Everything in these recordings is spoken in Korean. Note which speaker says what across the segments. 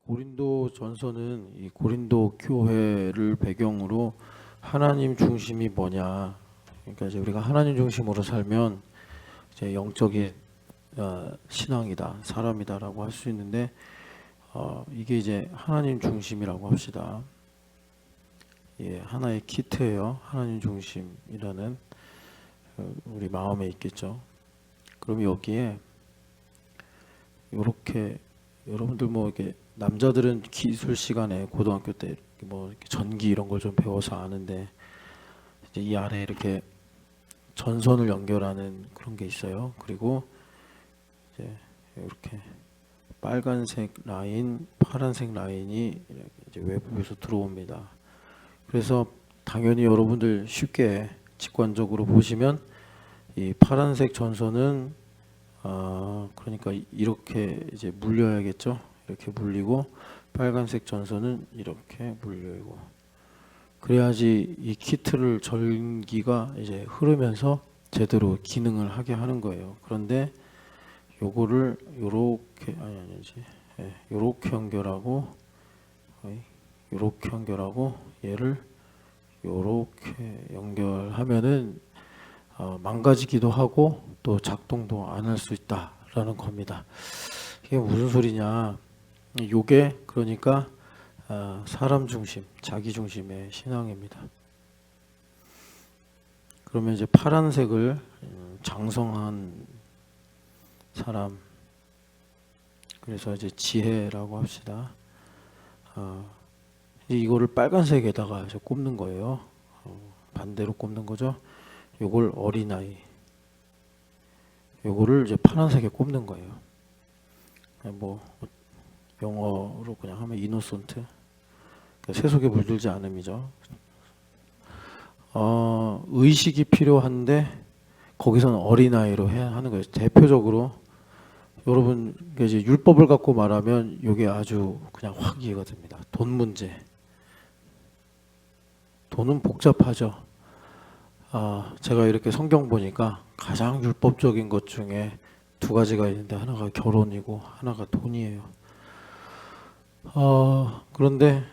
Speaker 1: 고린도전서는 이 고린도 교회를 배경으로 하나님 중심이 뭐냐, 그러니까 이제 우리가 하나님 중심으로 살면 이제 영적인 신앙이다, 사람이다라고 할 수 있는데, 이게 이제 하나님 중심이라고 합시다. 예, 하나의 키트예요. 하나님 중심이라는 우리 마음에 있겠죠. 그럼 여기에 이렇게 여러분들 뭐 이렇게 남자들은 기술 시간에 고등학교 때 뭐 이렇게 전기 이런 걸 좀 배워서 아는데, 이제 이 안에 이렇게 전선을 연결하는 그런 게 있어요. 그리고 이제 이렇게 빨간색 라인, 파란색 라인이 이제 외부에서 들어옵니다. 그래서 당연히 여러분들 쉽게 직관적으로 보시면 이 파란색 전선은 그러니까 이렇게 이제 물려야겠죠. 이렇게 물리고 빨간색 전선은 이렇게 물리고, 그래야지 이 키트를 전기가 이제 흐르면서 제대로 기능을 하게 하는 거예요. 그런데 요거를 요렇게 아니지, 예, 요렇게 연결하고, 요렇게 연결하고 얘를 요렇게 연결하면은 망가지기도 하고 또 작동도 안 할 수 있다라는 겁니다. 이게 무슨 소리냐? 요게 그러니까 사람 중심, 자기 중심의 신앙입니다. 그러면 이제 파란색을 장성한 사람, 그래서 이제 지혜라고 합시다. 이거를 빨간색에다가 이제 꼽는 거예요. 반대로 꼽는 거죠. 요걸 어린아이, 요거를 이제 파란색에 꼽는 거예요. 뭐 영어로 그냥 하면 이노선트, 세속에 물들지 않음이죠. 의식이 필요한데 거기서는 어린아이로 해야 하는 거예요. 대표적으로 여러분 이제 율법을 갖고 말하면 이게 아주 그냥 확 이해가 됩니다. 돈 문제. 돈은 복잡하죠. 제가 이렇게 성경 보니까 가장 율법적인 것 중에 두 가지가 있는데, 하나가 결혼이고 하나가 돈이에요. 그런데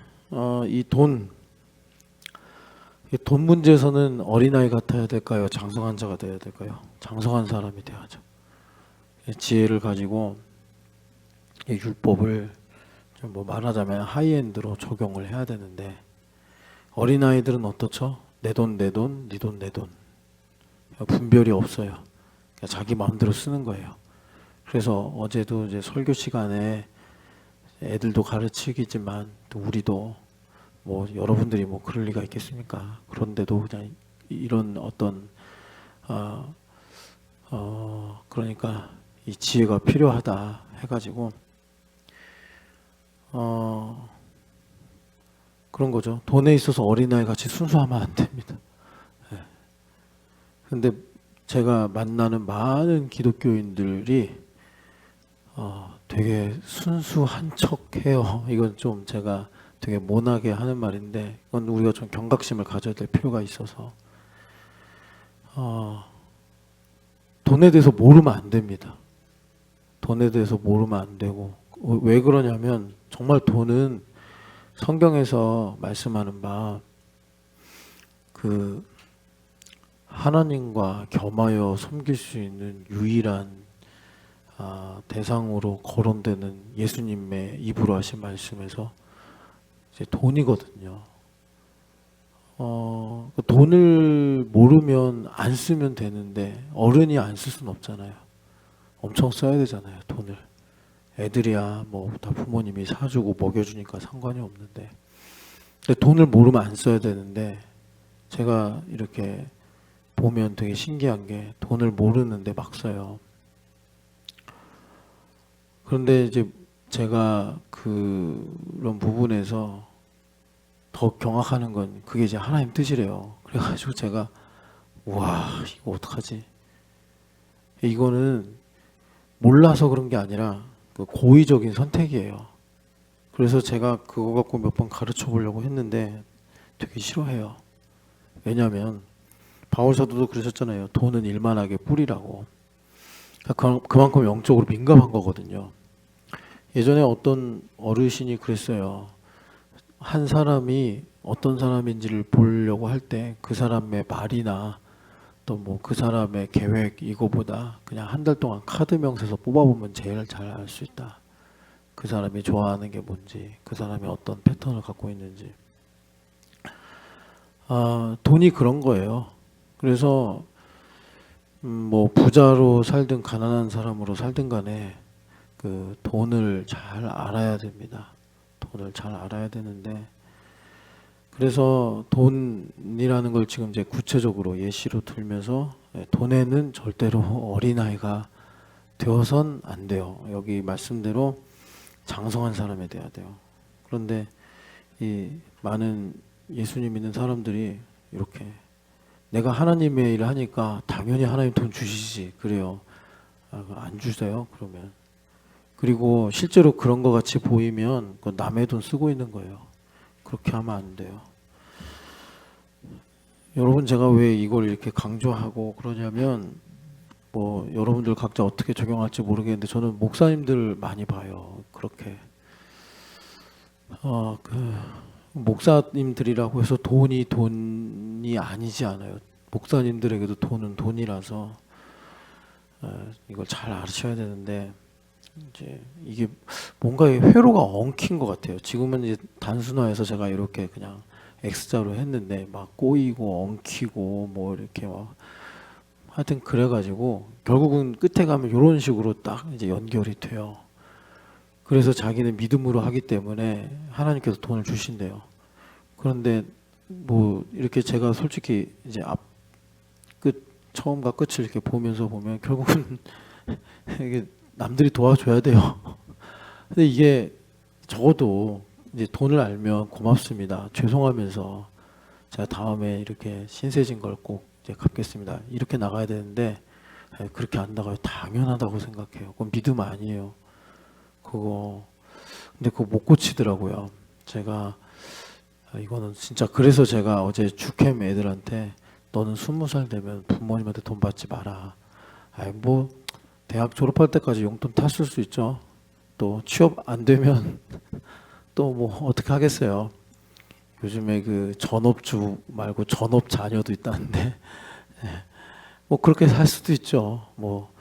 Speaker 1: 이 돈 문제에서는 어린아이 같아야 될까요? 장성한 자가 되어야 될까요? 장성한 사람이 되어야죠. 지혜를 가지고 이 율법을 좀 뭐 말하자면 하이엔드로 적용을 해야 되는데, 어린아이들은 어떻죠? 내 돈, 내 돈, 네 돈, 내 돈. 분별이 없어요. 자기 마음대로 쓰는 거예요. 그래서 어제도 이제 설교 시간에 애들도 가르치겠지만 또 우리도 뭐 여러분들이 뭐 그럴 리가 있겠습니까? 그런데도 그냥 이런 어떤 그러니까 이 지혜가 필요하다 해가지고 그런 거죠. 돈에 있어서 어린아이 같이 순수하면 안 됩니다. 네. 근데 제가 만나는 많은 기독교인들이 되게 순수한 척해요. 이건 좀 제가 되게 모나게 하는 말인데, 이건 우리가 좀 경각심을 가져야 될 필요가 있어서 돈에 대해서 모르면 안 됩니다. 돈에 대해서 모르면 안 되고, 왜 그러냐면 정말 돈은 성경에서 말씀하는 바 그 하나님과 겸하여 섬길 수 있는 유일한 대상으로 거론되는 예수님의 입으로 하신 말씀에서 이제 돈이거든요. 돈을 모르면 안 쓰면 되는데 어른이 안 쓸 수는 없잖아요. 엄청 써야 되잖아요, 돈을. 애들이야 뭐 다 부모님이 사주고 먹여주니까 상관이 없는데, 근데 돈을 모르면 안 써야 되는데, 제가 이렇게 보면 되게 신기한 게 돈을 모르는데 막 써요. 그런데 이제 제가 그런 부분에서 더 경악하는 건 그게 이제 하나님 뜻이래요. 그래가지고 제가 와, 이거 어떡하지? 이거는 몰라서 그런 게 아니라 그 고의적인 선택이에요. 그래서 제가 그거 갖고 몇 번 가르쳐 보려고 했는데 되게 싫어해요. 왜냐하면 바울 사도도 그러셨잖아요. 돈은 일만하게 뿌리라고. 그만큼 영적으로 민감한 거거든요. 예전에 어떤 어르신이 그랬어요. 한 사람이 어떤 사람인지를 보려고 할 때 그 사람의 말이나 또 뭐 그 사람의 계획 이거보다 그냥 한 달 동안 카드 명세서 뽑아보면 제일 잘 알 수 있다. 그 사람이 좋아하는 게 뭔지, 그 사람이 어떤 패턴을 갖고 있는지. 돈이 그런 거예요. 그래서 뭐 부자로 살든 가난한 사람으로 살든 간에 그 돈을 잘 알아야 됩니다. 돈을 잘 알아야 되는데, 그래서 돈이라는 걸 지금 이제 구체적으로 예시로 들면서 돈에는 절대로 어린아이가 되어선 안 돼요. 여기 말씀대로 장성한 사람이 돼야 돼요. 그런데 이 많은 예수님 믿는 사람들이 이렇게 내가 하나님의 일을 하니까 당연히 하나님 돈 주시지 그래요. 안 주세요 그러면. 그리고 실제로 그런 것 같이 보이면 남의 돈 쓰고 있는 거예요. 그렇게 하면 안 돼요. 여러분, 제가 왜 이걸 이렇게 강조하고 그러냐면 뭐 여러분들 각자 어떻게 적용할지 모르겠는데 저는 목사님들 많이 봐요. 그렇게 그 목사님들이라고 해서 돈이 아니지 않아요. 목사님들에게도 돈은 돈이라서 이걸 잘 아셔야 되는데 이제 이게 뭔가 회로가 엉킨 것 같아요. 지금은 이제 단순화해서 제가 이렇게 그냥 X자로 했는데 막 꼬이고 엉키고 뭐 이렇게 막 하여튼 그래가지고 결국은 끝에 가면 이런 식으로 딱 이제 연결이 돼요. 그래서 자기는 믿음으로 하기 때문에 하나님께서 돈을 주신대요. 그런데 뭐 이렇게 제가 솔직히 이제 끝 처음과 끝을 이렇게 보면서 보면 결국은 이게 남들이 도와줘야 돼요. 근데 이게 적어도 이제 돈을 알면 고맙습니다. 죄송하면서 제가 다음에 이렇게 신세진 걸 꼭 이제 갚겠습니다. 이렇게 나가야 되는데 그렇게 안 나가요. 당연하다고 생각해요. 그건 믿음 아니에요. 근데 그거 못 고치더라고요. 제가 이거는 진짜 그래서 제가 어제 주캠 애들한테 너는 20살 되면 부모님한테 돈 받지 마라. 뭐 대학 졸업할 때까지 용돈 탔을 수 있죠. 또 취업 안 되면 또 뭐 어떻게 하겠어요. 요즘에 그 전업주 말고 전업 자녀도 있다는데 뭐 그렇게 살 수도 있죠. 뭐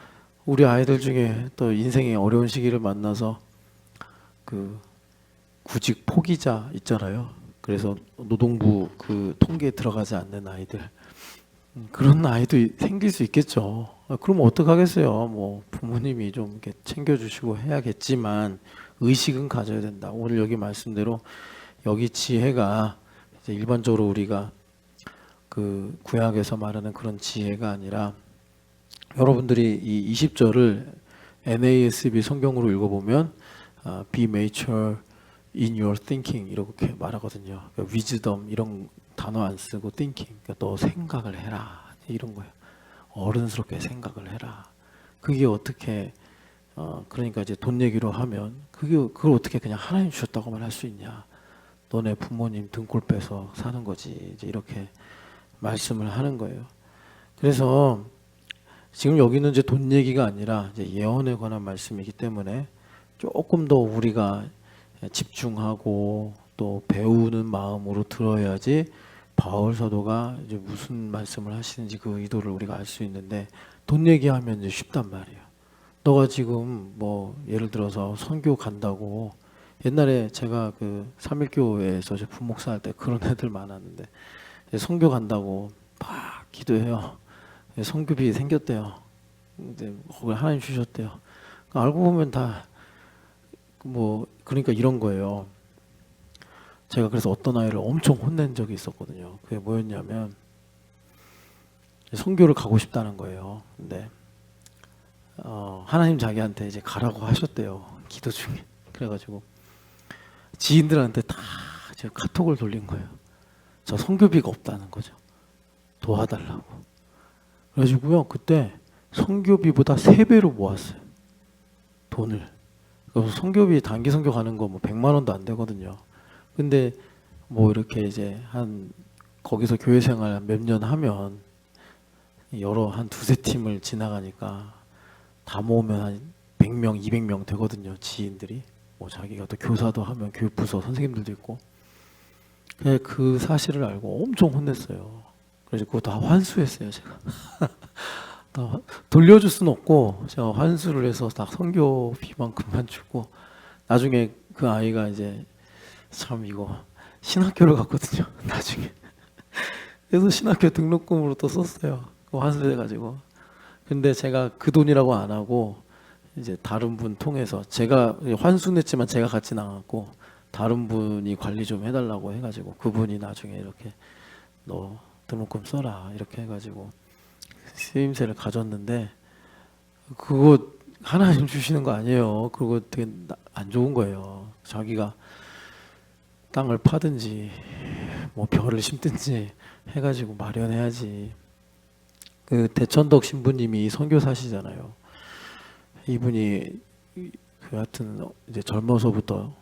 Speaker 1: 우리 아이들 중에 또 인생의 어려운 시기를 만나서 그 구직 포기자 있잖아요. 그래서 노동부 그 통계에 들어가지 않는 아이들, 그런 아이도 생길 수 있겠죠. 그럼 어떡하겠어요. 뭐 부모님이 좀 이렇게 챙겨주시고 해야겠지만 의식은 가져야 된다. 오늘 여기 말씀대로 여기 지혜가 이제 일반적으로 우리가 그 구약에서 말하는 그런 지혜가 아니라 여러분들이 이 20절을 NASB 성경으로 읽어보면 be mature in your thinking 이렇게 말하거든요. 그러니까 wisdom 이런 단어 안 쓰고 thinking, 그러니까 너 생각을 해라 이런 거예요. 어른스럽게 생각을 해라. 그게 어떻게 그러니까 이제 돈 얘기로 하면 그걸 어떻게 그냥 하나님 주셨다고만 할 수 있냐? 너네 부모님 등골 빼서 사는 거지. 이제 이렇게 말씀을 하는 거예요. 그래서 지금 여기는 이제 돈 얘기가 아니라 이제 예언에 관한 말씀이기 때문에 조금 더 우리가 집중하고 또 배우는 마음으로 들어야지 바울 사도가 이제 무슨 말씀을 하시는지 그 의도를 우리가 알 수 있는데 돈 얘기하면 이제 쉽단 말이에요. 너가 지금 뭐 예를 들어서 선교 간다고 옛날에 제가 그 삼일교회에서 부목사 할 때 그런 애들 많았는데 선교 간다고 막 기도해요. 선교비 생겼대요. 근데 그걸 하나님 주셨대요. 알고 보면 다 뭐 그러니까 이런 거예요. 제가 그래서 어떤 아이를 엄청 혼낸 적이 있었거든요. 그게 뭐였냐면 선교를 가고 싶다는 거예요. 근데 하나님 자기한테 이제 가라고 하셨대요. 기도 중에. 그래가지고 지인들한테 다 제가 카톡을 돌린 거예요. 저 선교비가 없다는 거죠. 도와달라고. 그래가지고요. 그때 선교비보다 3배로 모았어요. 돈을. 그래서 선교비 단기 선교 가는 거 뭐 100만 원도 안 되거든요. 근데 뭐 이렇게 이제 한 거기서 교회 생활 몇 년 하면 여러 한 두세 팀을 지나가니까 다 모으면 한 100명, 200명 되거든요. 지인들이. 뭐 자기가 또 교사도 하면 교육부서 선생님들도 있고. 그 사실을 알고 엄청 혼냈어요. 그래서 그거 다 환수했어요, 제가. 다 돌려줄 수는 없고 제가 환수를 해서 다 선교비만큼만 주고, 나중에 그 아이가 이제 참 이거 신학교를 갔거든요. 나중에. 그래서 신학교 등록금으로 또 썼어요. 환수해가지고. 근데 제가 그 돈이라고 안 하고 이제 다른 분 통해서, 제가 환수냈지만 제가 같이 나갔고 다른 분이 관리 좀 해달라고 해가지고 그분이 나중에 이렇게 너 등록금 써라 이렇게 해가지고 쓰임새를 가졌는데, 그거 하나님 주시는 거 아니에요. 그거 되게 안 좋은 거예요. 자기가 땅을 파든지 뭐 별을 심든지 해가지고 마련해야지. 그 대천덕 신부님이 선교사시잖아요. 이분이 그 하여튼 이제 젊어서부터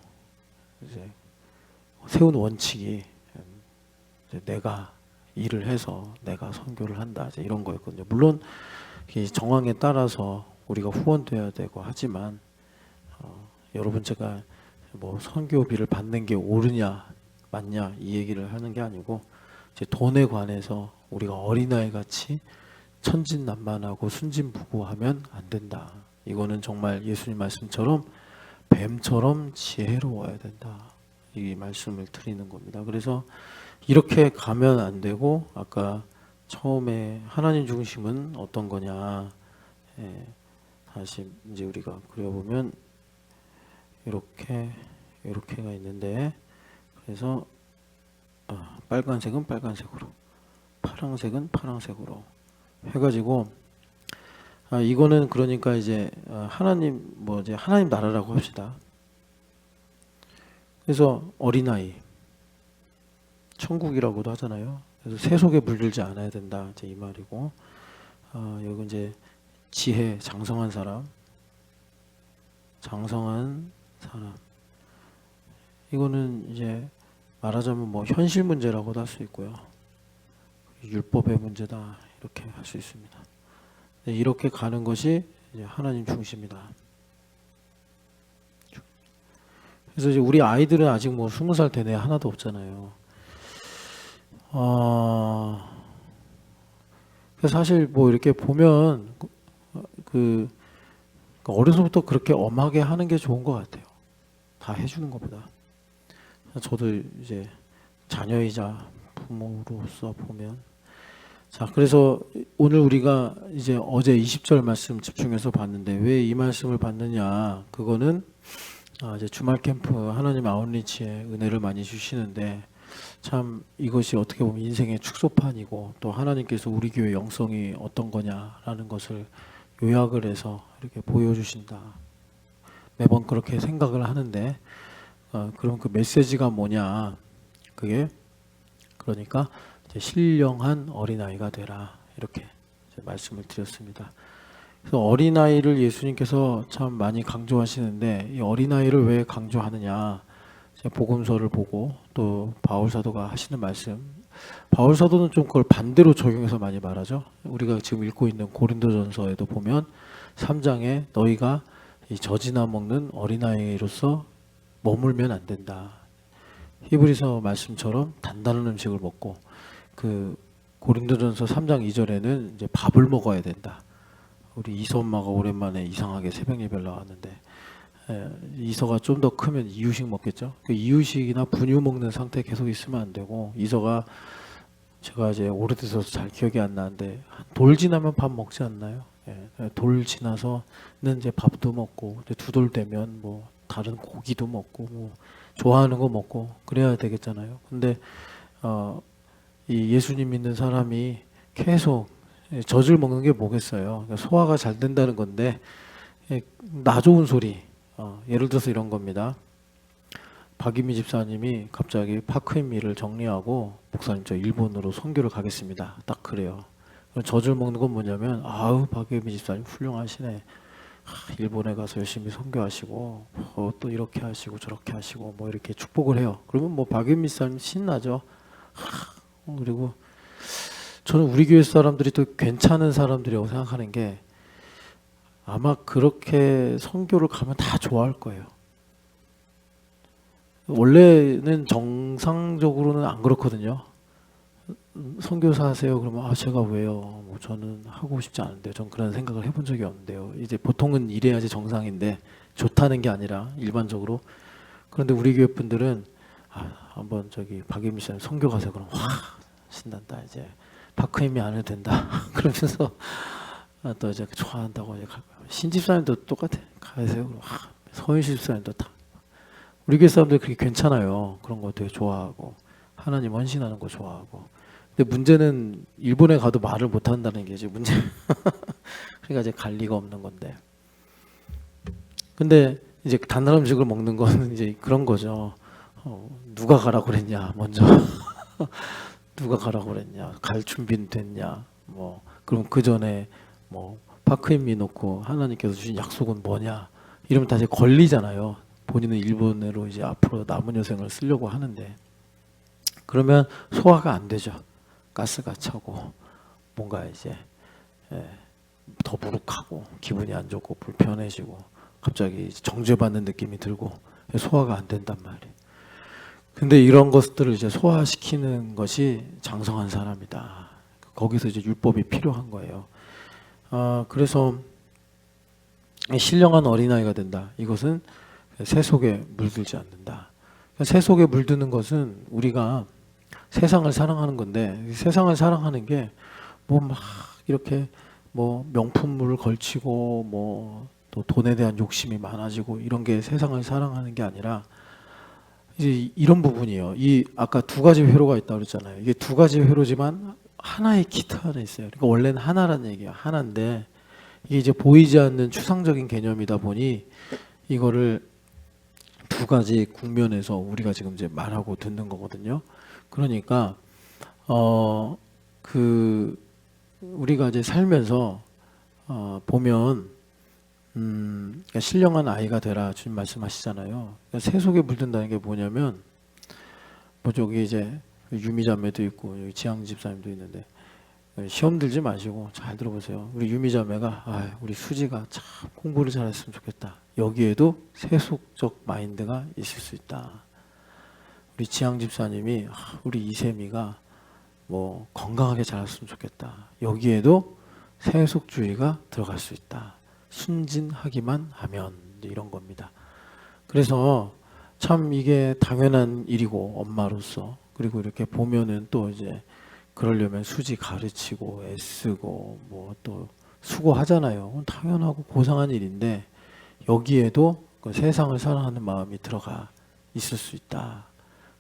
Speaker 1: 이제 세운 원칙이 이제 내가 일을 해서 내가 선교를 한다, 이제 이런 거였거든요. 물론 이 정황에 따라서 우리가 후원돼야 되고 하지만 여러분, 제가 뭐 선교비를 받는 게 옳으냐 맞냐 이 얘기를 하는 게 아니고, 이제 돈에 관해서 우리가 어린아이 같이 천진난만하고 순진무구하면 안 된다. 이거는 정말 예수님 말씀처럼 뱀처럼 지혜로워야 된다, 이 말씀을 드리는 겁니다. 그래서 이렇게 가면 안 되고, 아까 처음에 하나님 중심은 어떤 거냐, 다시 이제 우리가 그려보면 이렇게가 있는데, 그래서 빨간색은 빨간색으로, 파란색은 파란색으로 해가지고, 이거는 그러니까 이제 하나님, 뭐 이제 하나님 나라라고 합시다. 그래서 어린아이 천국이라고도 하잖아요. 그래서 새 속에 물들지 않아야 된다, 이제 이 말이고, 여기 이제 지혜, 장성한 사람, 이거는 이제 말하자면 뭐 현실 문제라고도 할 수 있고요, 율법의 문제다 이렇게 할 수 있습니다. 이렇게 가는 것이 이제 하나님 중심이다. 그래서 이제 우리 아이들은 아직 뭐 20살 된 애 하나도 없잖아요. 사실 뭐 이렇게 보면 그 어려서부터 그렇게 엄하게 하는 게 좋은 것 같아요. 다 해주는 것보다. 저도 이제 자녀이자 부모로서 보면, 자, 그래서 오늘 우리가 이제 어제 20절 말씀 집중해서 봤는데, 왜 이 말씀을 봤느냐, 그거는 이제 주말 캠프 하나님 아웃리치에 은혜를 많이 주시는데, 참 이것이 어떻게 보면 인생의 축소판이고, 또 하나님께서 우리 교회 영성이 어떤 거냐라는 것을 요약을 해서 이렇게 보여주신다. 매번 그렇게 생각을 하는데, 그럼 그 메시지가 뭐냐, 그게 그러니까 이제 신령한 어린아이가 되라, 이렇게 이제 말씀을 드렸습니다. 그래서 어린아이를 예수님께서 참 많이 강조하시는데, 이 어린아이를 왜 강조하느냐, 복음서를 보고 또 바울 사도가 하시는 말씀, 바울 사도는 좀 그걸 반대로 적용해서 많이 말하죠. 우리가 지금 읽고 있는 고린도전서에도 보면 3장에 너희가 이 젖이나 먹는 어린아이로서 머물면 안 된다. 히브리서 말씀처럼 단단한 음식을 먹고, 그 고린도전서 3장 2절에는 이제 밥을 먹어야 된다. 우리 이서 엄마가 오랜만에 이상하게 새벽 예배를 나왔는데, 이서가 좀 더 크면 이유식 먹겠죠. 그 이유식이나 분유 먹는 상태에 계속 있으면 안 되고, 이서가 제가 이제 오래돼서 잘 기억이 안 나는데 돌 지나면 밥 먹지 않나요? 돌 지나서는 이제 밥도 먹고, 이제 두 돌 되면 뭐 다른 고기도 먹고, 뭐 좋아하는 거 먹고 그래야 되겠잖아요. 근데 이 예수님 믿는 사람이 계속 젖을 먹는 게 뭐겠어요? 그러니까 소화가 잘 된다는 건데, 나 좋은 소리, 예를 들어서 이런 겁니다. 박유미 집사님이 갑자기 파크인미를 정리하고, 목사님 저 일본으로 선교를 가겠습니다, 딱 그래요. 젖을 먹는 건 뭐냐면, 아우 박유미 집사님 훌륭하시네, 일본에 가서 열심히 선교하시고 또 이렇게 하시고 저렇게 하시고 뭐 이렇게 축복을 해요. 그러면 뭐 박유미 집사님 신나죠. 그리고 저는 우리 교회 사람들이 또 괜찮은 사람들이라고 생각하는 게 아마 그렇게 선교를 가면 다 좋아할 거예요. 원래는 정상적으로는 안 그렇거든요. 선교사 하세요. 그러면 제가 왜요? 뭐 저는 하고 싶지 않은데요. 전 그런 생각을 해본 적이 없는데요. 이제 보통은 이래야지 정상인데 좋다는 게 아니라 일반적으로. 그런데 우리 교회 분들은 한번 저기 박예미 씨는 선교 가세요. 그럼 신난다. 이제 파크임이 안 해도 된다. 그러면서 또 이제 좋아한다고 이제 신집사님도 똑같아. 가세요. 그럼 서윤시 집사님도 다. 우리 교회 사람들 그렇게 괜찮아요. 그런 거 되게 좋아하고 하나님 헌신하는 거 좋아하고. 근데 문제는 일본에 가도 말을 못 한다는 게 이제 문제. 그러니까 이제 갈 리가 없는 건데. 근데 이제 단한 음식을 먹는 거는 이제 그런 거죠. 누가 가라고 그랬냐 먼저. 누가 가라고 그랬냐, 갈 준비는 됐냐, 뭐 그럼 그 전에 뭐 파크인미 놓고 하나님께서 주신 약속은 뭐냐, 이러면 다시 걸리잖아요. 본인은 일본어로 이제 앞으로 남은 여생을 쓰려고 하는데 그러면 소화가 안 되죠. 가스가 차고 뭔가 이제 더부룩하고 기분이 안 좋고 불편해지고 갑자기 정죄받는 느낌이 들고 소화가 안 된단 말이에요. 근데 이런 것들을 이제 소화시키는 것이 장성한 사람이다. 거기서 이제 율법이 필요한 거예요. 그래서 신령한 어린아이가 된다. 이것은 새 속에 물들지 않는다. 새 속에 물드는 것은 우리가 세상을 사랑하는 건데, 세상을 사랑하는 게 뭐 막 이렇게 뭐 명품물을 걸치고 뭐 또 돈에 대한 욕심이 많아지고 이런 게 세상을 사랑하는 게 아니라 이제 이런 부분이에요. 이 아까 두 가지 회로가 있다고 그랬잖아요. 이게 두 가지 회로지만 하나의 키트 안에 있어요. 그러니까 원래는 하나라는 얘기예요. 하나인데 이게 이제 보이지 않는 추상적인 개념이다 보니 이거를 두 가지 국면에서 우리가 지금 이제 말하고 듣는 거거든요. 그러니까 우리가 이제 살면서 보면 그러니까 신령한 아이가 되라 주님 말씀하시잖아요. 그러니까 새 속에 물든다는 게 뭐냐면 뭐 저기 이제 유미자매도 있고 여기 지향 집사님도 있는데 시험 들지 마시고 잘 들어보세요. 우리 유미자매가 우리 수지가 참 공부를 잘했으면 좋겠다. 여기에도 세속적 마인드가 있을 수 있다. 우리 지향 집사님이 우리 이세미가 뭐 건강하게 자랐으면 좋겠다. 여기에도 세속주의가 들어갈 수 있다. 순진하기만 하면 이런 겁니다. 그래서 참 이게 당연한 일이고 엄마로서 그리고 이렇게 보면은 또 이제 그러려면 수지 가르치고 애쓰고 뭐 또 수고하잖아요. 당연하고 고상한 일인데 여기에도 그 세상을 사랑하는 마음이 들어가 있을 수 있다.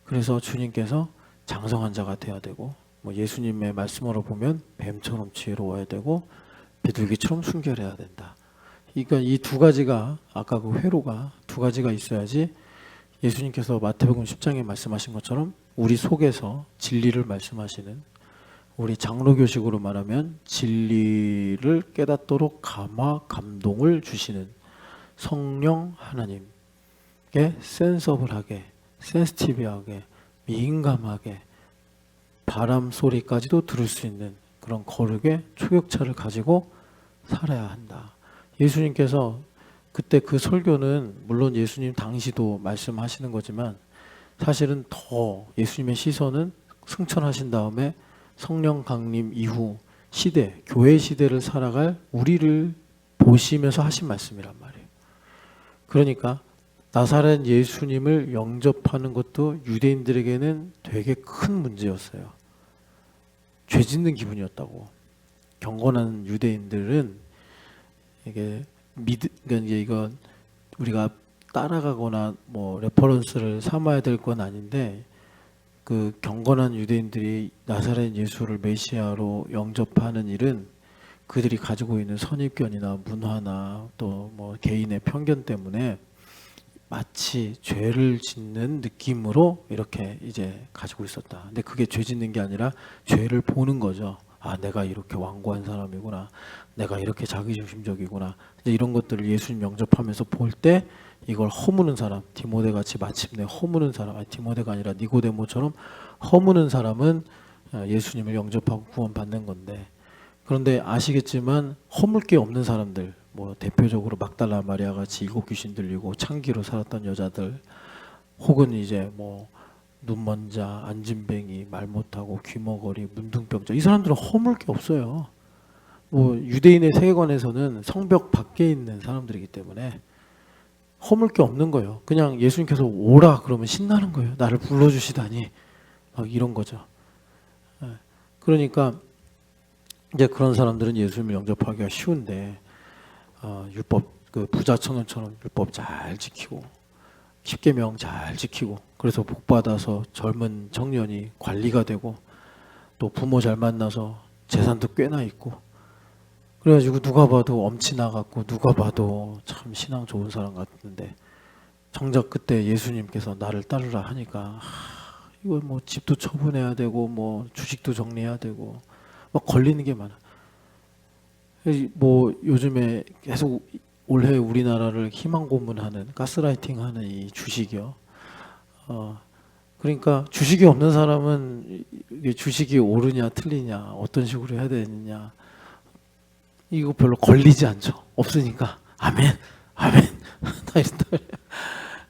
Speaker 1: 그래서 주님께서 장성한 자가 돼야 되고 뭐 예수님의 말씀으로 보면 뱀처럼 지혜로워야 되고 비둘기처럼 순결해야 된다. 그러니까 이 두 가지가 아까 그 회로가 두 가지가 있어야지 예수님께서 마태복음 10장에 말씀하신 것처럼 우리 속에서 진리를 말씀하시는 우리 장로교식으로 말하면 진리를 깨닫도록 감화 감동을 주시는 성령 하나님께 센서블하게 센스티브하게 민감하게 바람 소리까지도 들을 수 있는 그런 거룩의 초격차를 가지고 살아야 한다. 예수님께서 그때 그 설교는 물론 예수님 당시도 말씀하시는 거지만 사실은 더 예수님의 시선은 승천하신 다음에 성령 강림 이후 시대, 교회 시대를 살아갈 우리를 보시면서 하신 말씀이란 말이에요. 그러니까 나사렛 예수님을 영접하는 것도 유대인들에게는 되게 큰 문제였어요. 죄 짓는 기분이었다고. 경건한 유대인들은 이게 그러니까 이제 이건 우리가 따라가거나 뭐 레퍼런스를 삼아야 될 건 아닌데 그 경건한 유대인들이 나사렛 예수를 메시아로 영접하는 일은 그들이 가지고 있는 선입견이나 문화나 또 뭐 개인의 편견 때문에 마치 죄를 짓는 느낌으로 이렇게 이제 가지고 있었다. 근데 그게 죄 짓는 게 아니라 죄를 보는 거죠. 내가 이렇게 완고한 사람이구나. 내가 이렇게 자기중심적이구나. 이제 이런 것들을 예수님 영접하면서 볼 때 이걸 허무는 사람, 디모데 같이 마침내 허무는 사람, 디모데가 아니라 니고데모처럼 허무는 사람은 예수님을 영접하고 구원받는 건데, 그런데 아시겠지만 허물 게 없는 사람들, 뭐 대표적으로 막달라 마리아 같이 7귀신 들리고 창기로 살았던 여자들, 혹은 이제 뭐 눈먼 자, 안진뱅이, 말 못하고 귀머거리, 문둥병자, 이 사람들은 허물 게 없어요. 뭐 유대인의 세계관에서는 성벽 밖에 있는 사람들이기 때문에 허물 게 없는 거예요. 그냥 예수님께서 오라 그러면 신나는 거예요. 나를 불러주시다니, 막 이런 거죠. 그러니까 이제 그런 사람들은 예수님을 영접하기가 쉬운데, 율법, 그 부자 청년처럼 율법 잘 지키고 십계명 잘 지키고, 그래서 복 받아서 젊은 청년이 관리가 되고, 또 부모 잘 만나서 재산도 꽤나 있고, 그래가지고 누가 봐도 엄치 나갔고 누가 봐도 참 신앙 좋은 사람 같은데, 정작 그때 예수님께서 나를 따르라 하니까 이거 뭐 집도 처분해야 되고 뭐 주식도 정리해야 되고 막 걸리는 게 많아. 뭐 요즘에 계속 올해 우리나라를 희망 고문하는, 가스라이팅하는 이 주식이요. 그러니까 주식이 없는 사람은 이게 주식이 오르냐 틀리냐 어떤 식으로 해야 되느냐 이거 별로 걸리지 않죠. 없으니까 아멘, 아멘 다 이런다.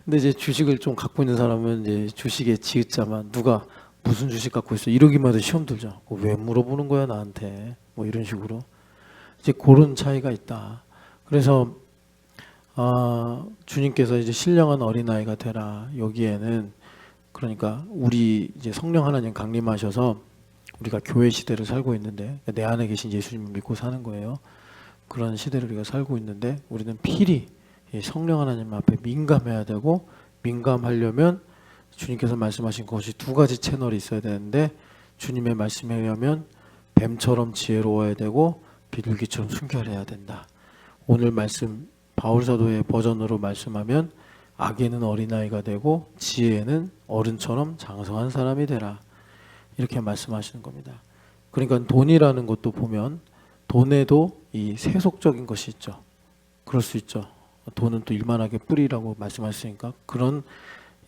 Speaker 1: 근데 이제 주식을 좀 갖고 있는 사람은 이제 주식에 지읒자만 누가 무슨 주식 갖고 있어 이러기만 해도 시험 들죠. 왜 물어보는 거야 나한테, 뭐 이런 식으로. 이제 그런 차이가 있다. 그래서 주님께서 이제 신령한 어린아이가 되라, 여기에는 그러니까 우리 이제 성령 하나님 강림하셔서 우리가 교회 시대를 살고 있는데, 내 안에 계신 예수님을 믿고 사는 거예요. 그런 시대를 우리가 살고 있는데, 우리는 필히 성령 하나님 앞에 민감해야 되고, 민감하려면 주님께서 말씀하신 것이 두 가지 채널이 있어야 되는데, 주님의 말씀에 의하면 뱀처럼 지혜로워야 되고 비둘기처럼 순결해야 된다. 오늘 말씀 바울 사도의 버전으로 말씀하면 악에는 어린아이가 되고 지혜에는 어른처럼 장성한 사람이 되라, 이렇게 말씀하시는 겁니다. 그러니까 돈이라는 것도 보면 돈에도 이 세속적인 것이 있죠. 그럴 수 있죠. 돈은 또 일만하게 뿌리라고 말씀하셨으니까, 그런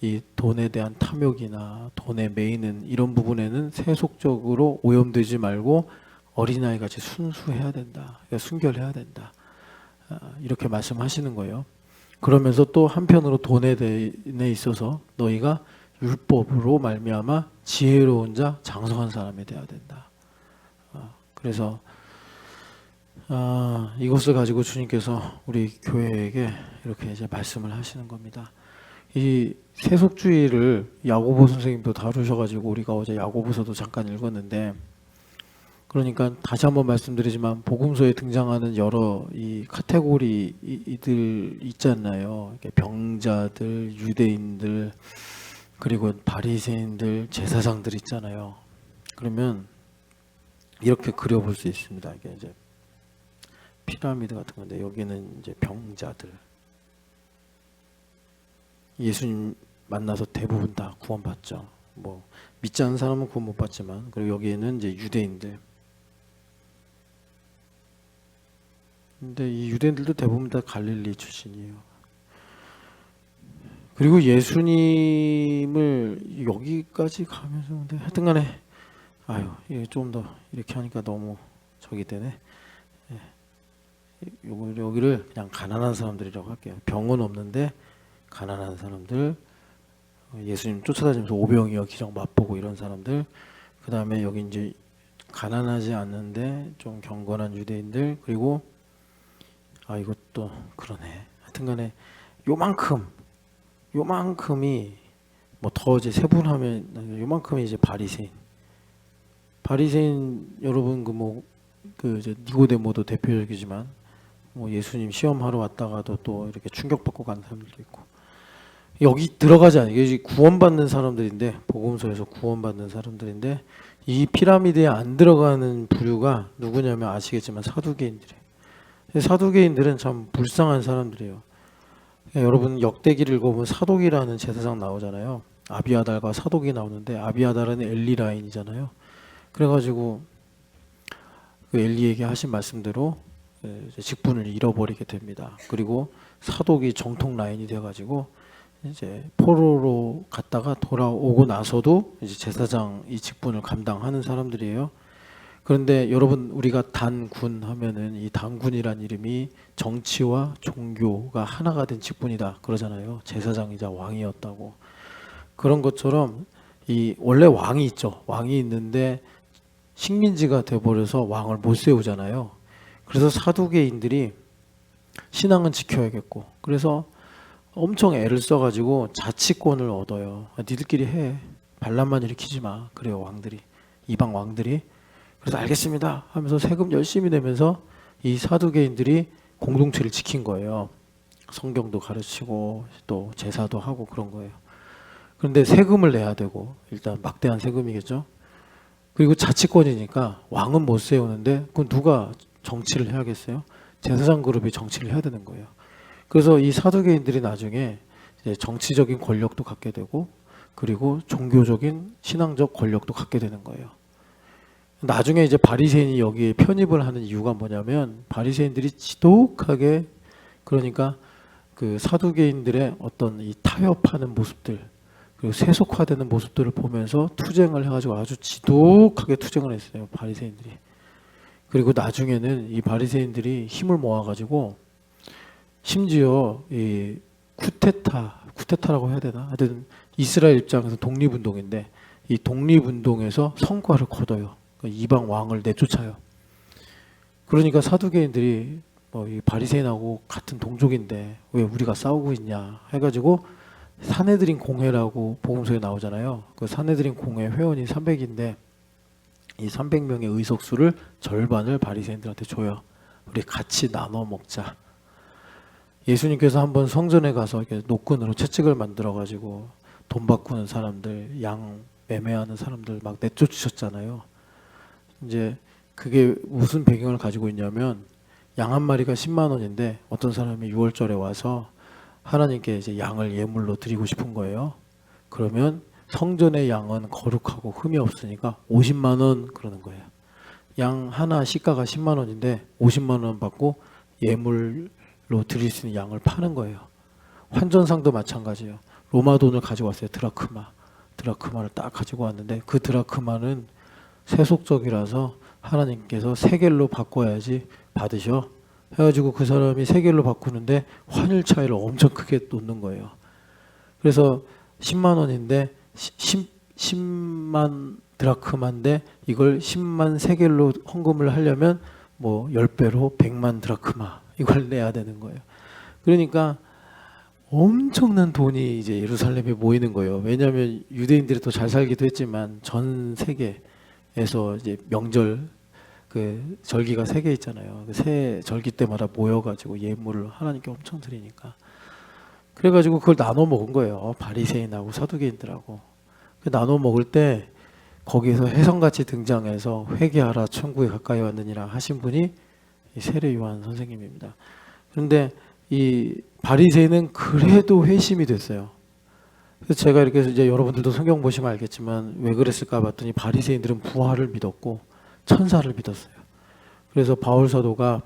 Speaker 1: 이 돈에 대한 탐욕이나 돈에 매이는 이런 부분에는 세속적으로 오염되지 말고 어린아이 같이 순수해야 된다, 그러니까 순결해야 된다, 이렇게 말씀하시는 거예요. 그러면서 또 한편으로 돈에 대해 있어서 너희가 율법으로 말미암아 지혜로운 자, 장성한 사람이 되어야 된다. 그래서 이것을 가지고 주님께서 우리 교회에게 이렇게 이제 말씀을 하시는 겁니다. 이 세속주의를 야고보 선생님도 다루셔가지고 우리가 어제 야고보서도 잠깐 읽었는데, 그러니까 다시 한번 말씀드리지만 복음서에 등장하는 여러 이 카테고리들 있잖아요. 병자들, 유대인들, 그리고 바리새인들, 제사장들 있잖아요. 그러면 이렇게 그려볼 수 있습니다. 이게 이제 피라미드 같은 건데, 여기는 이제 병자들. 예수님 만나서 대부분 다 구원받죠. 뭐 믿지 않는 사람은 구원 못 받지만, 그리고 여기에는 이제 유대인들. 근데 이 유대인들도 대부분 다 갈릴리 출신이에요. 그리고 예수님을 여기까지 가면서, 근데 하여튼간에 이게 좀 더 이렇게 하니까 너무 저기 되네. 여기를 그냥 가난한 사람들이라고 할게요. 병은 없는데 가난한 사람들, 예수님 쫓아다니면서 오병이어 기적 맛보고 이런 사람들, 그 다음에 여기 이제 가난하지 않는데 좀 경건한 유대인들, 그리고 이것도 그러네. 하여튼간에 요만큼이 뭐 더 이제 세분하면 요만큼이 이제 바리새인 여러분, 그 이제 니고데모도 대표적이지만, 뭐 예수님 시험하러 왔다가도 또 이렇게 충격받고 간 사람들도 있고, 여기 들어가지 않아요. 이게 구원받는 사람들인데, 복음서에서 구원받는 사람들인데, 이 피라미드에 안 들어가는 부류가 누구냐면 아시겠지만 사두개인들이에요. 사두개인들은 참 불쌍한 사람들이에요. 여러분 역대기를 읽어보면 사독이라는 제사장 나오잖아요. 아비아달과 사독이 나오는데, 아비아달은 엘리 라인이잖아요. 그래가지고 그 엘리에게 하신 말씀대로 직분을 잃어버리게 됩니다. 그리고 사독이 정통 라인이 돼가지고 이제 포로로 갔다가 돌아오고 나서도 이제 제사장 이 직분을 감당하는 사람들이에요. 그런데 여러분 우리가 단군 하면은 이 단군이란 이름이 정치와 종교가 하나가 된 직분이다 그러잖아요. 제사장이자 왕이었다고. 그런 것처럼 이 원래 왕이 있죠. 왕이 있는데 식민지가 돼버려서 왕을 못 세우잖아요. 그래서 사두개인들이 신앙은 지켜야겠고 그래서 엄청 애를 써가지고 자치권을 얻어요. 니들끼리 해. 반란만 일으키지 마. 그래요 왕들이. 이방 왕들이. 그래서 알겠습니다 하면서 세금 열심히 내면서 이 사두개인들이 공동체를 지킨 거예요. 성경도 가르치고 또 제사도 하고 그런 거예요. 그런데 세금을 내야 되고 일단 막대한 세금이겠죠. 그리고 자치권이니까 왕은 못 세우는데 그건 누가 정치를 해야겠어요? 제사장 그룹이 정치를 해야 되는 거예요. 그래서 이 사두개인들이 나중에 이제 정치적인 권력도 갖게 되고 그리고 종교적인 신앙적 권력도 갖게 되는 거예요. 나중에 이제 바리새인이 여기에 편입을 하는 이유가 뭐냐면 바리새인들이 지독하게 그러니까 그 사두개인들의 어떤 이 타협하는 모습들 그리고 세속화되는 모습들을 보면서 투쟁을 해가지고 아주 지독하게 투쟁을 했어요 바리새인들이. 그리고 나중에는 이 바리새인들이 힘을 모아가지고 심지어 이 쿠데타라고 해야 되나? 하여튼 이스라엘 입장에서 독립운동인데 이 독립운동에서 성과를 거둬요. 이방 왕을 내쫓아요. 그러니까 사두개인들이 뭐 이 바리새인하고 같은 동족인데 왜 우리가 싸우고 있냐 해가지고 사내들인 공회라고 복음서에 나오잖아요. 그 사내들인 공회 회원이 300인데 이 300명의 의석수를 절반을 바리새인들한테 줘요. 우리 같이 나눠 먹자. 예수님께서 한번 성전에 가서 이렇게 노끈으로 채찍을 만들어 가지고 돈 바꾸는 사람들, 양 매매하는 사람들 막 내쫓으셨잖아요. 이제 그게 무슨 배경을 가지고 있냐면 양 한 마리가 10만 원인데 어떤 사람이 6월절에 와서 하나님께 이제 양을 예물로 드리고 싶은 거예요. 그러면 성전의 양은 거룩하고 흠이 없으니까 50만 원 그러는 거예요. 양 하나 시가가 10만 원인데 50만 원 받고 예물로 드릴 수 있는 양을 파는 거예요. 환전상도 마찬가지예요. 로마 돈을 가지고 왔어요. 드라크마를 딱 가지고 왔는데 그 드라크마는 세속적이라서 하나님께서 세겔로 바꿔야지 받으셔 해가지고 그 사람이 세겔로 바꾸는데 환율 차이를 엄청 크게 놓는 거예요. 그래서 10만 원인데 10만 드라크마인데 이걸 10만 세겔로 헌금을 하려면 뭐 10배로 100만 드라크마 이걸 내야 되는 거예요. 그러니까 엄청난 돈이 이제 예루살렘에 모이는 거예요. 왜냐하면 유대인들이 더 잘 살기도 했지만 전 세계에서 이제 명절 그 절기가 3개 있잖아요. 그 세 절기 때마다 모여가지고 예물을 하나님께 엄청 드리니까 그래가지고 그걸 나눠 먹은 거예요. 바리새인하고 사두개인들하고 그 나눠 먹을 때 거기에서 혜성같이 등장해서 회개하라 천국에 가까이 왔느니라 하신 분이 세례 요한 선생님입니다. 그런데 이 바리새인은 그래도 회심이 됐어요. 그래서 제가 이렇게 이제 여러분들도 성경 보시면 알겠지만 왜 그랬을까 봤더니 바리새인들은 부활을 믿었고 천사를 믿었어요. 그래서 바울 사도가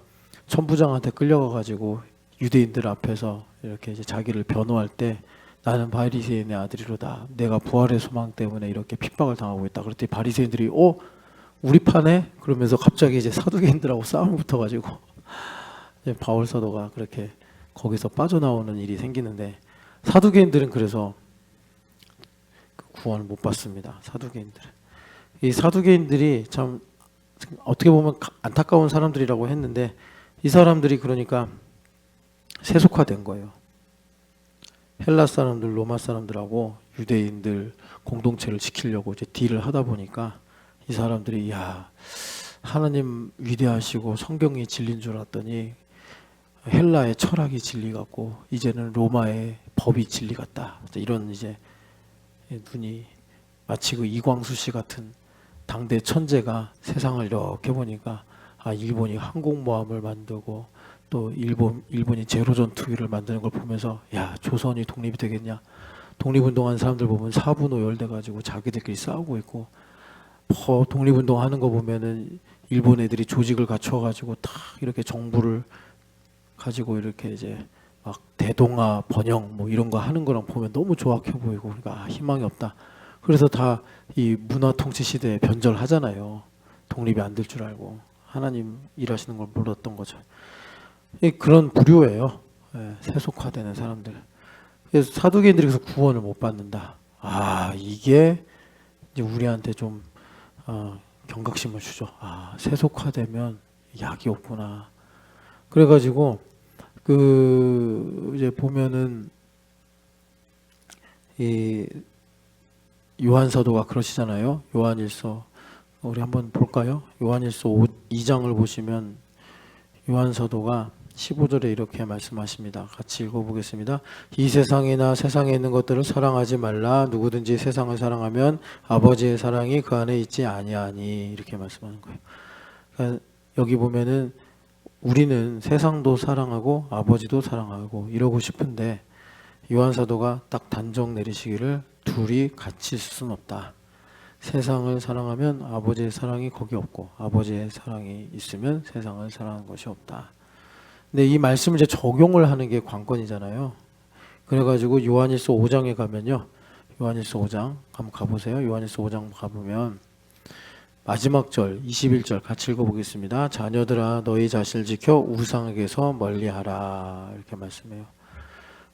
Speaker 1: 천부장한테 끌려가 가지고 유대인들 앞에서 이렇게 이제 자기를 변호할 때 나는 바리새인의 아들이로다. 내가 부활의 소망 때문에 이렇게 핍박을 당하고 있다. 그랬더니 바리새인들이 우리 파네? 그러면서 갑자기 이제 사두개인들하고 싸움이 붙어가지고 바울 사도가 그렇게 거기서 빠져나오는 일이 생기는데 사두개인들은 그래서 구원을 못 받습니다. 사두개인들은. 이 사두개인들이 참 어떻게 보면 안타까운 사람들이라고 했는데 이 사람들이 그러니까 세속화된 거예요. 헬라 사람들, 로마 사람들하고 유대인들 공동체를 지키려고 이제 딜을 하다 보니까 이 사람들이 야 하나님 위대하시고 성경이 진리인 줄 알았더니 헬라의 철학이 진리 같고 이제는 로마의 법이 진리 같다. 이런 이제 눈이 마치 그 이광수 씨 같은 당대 천재가 세상을 이렇게 보니까 일본이 항공모함을 만들고 또 일본이 제로전투기를 만드는 걸 보면서 야 조선이 독립이 되겠냐. 독립운동하는 사람들 보면 사분오열돼 가지고 자기들끼리 싸우고 있고 독립운동하는 거 보면은 일본 애들이 조직을 갖춰 가지고 다 이렇게 정부를 가지고 이렇게 이제 막 대동아 번영 뭐 이런 거 하는 거랑 보면 너무 조악해 보이고 그러니까 희망이 없다. 그래서 다 이 문화 통치 시대에 변절하잖아요. 독립이 안 될 줄 알고 하나님 일하시는 걸 몰랐던 거죠. 그런 부류예요. 세속화되는 사람들. 그래서 사두개인들이 그래서 구원을 못 받는다. 아 이게 이제 우리한테 좀 경각심을 주죠. 아 세속화되면 약이 없구나. 그래가지고 그 이제 보면은 이 요한사도가 그러시잖아요. 요한일서 우리 한번 볼까요? 요한일서 2장을 보시면 요한사도가 15절에 이렇게 말씀하십니다. 같이 읽어보겠습니다. 이 세상이나 세상에 있는 것들을 사랑하지 말라. 누구든지 세상을 사랑하면 아버지의 사랑이 그 안에 있지 아니하니 이렇게 말씀하는 거예요. 그러니까 여기 보면은 우리는 세상도 사랑하고 아버지도 사랑하고 이러고 싶은데 요한사도가 딱 단정 내리시기를 둘이 같이 있을 수는 없다. 세상을 사랑하면 아버지의 사랑이 거기 없고 아버지의 사랑이 있으면 세상을 사랑하는 것이 없다. 근데 이 말씀을 이제 적용을 하는 게 관건이잖아요. 그래가지고 요한일서 5장에 가면요. 요한일서 5장 한번 가보세요. 요한일서 5장 가보면 마지막 절 21절 같이 읽어보겠습니다. 자녀들아 너희 자신을 지켜 우상에게서 멀리하라 이렇게 말씀해요.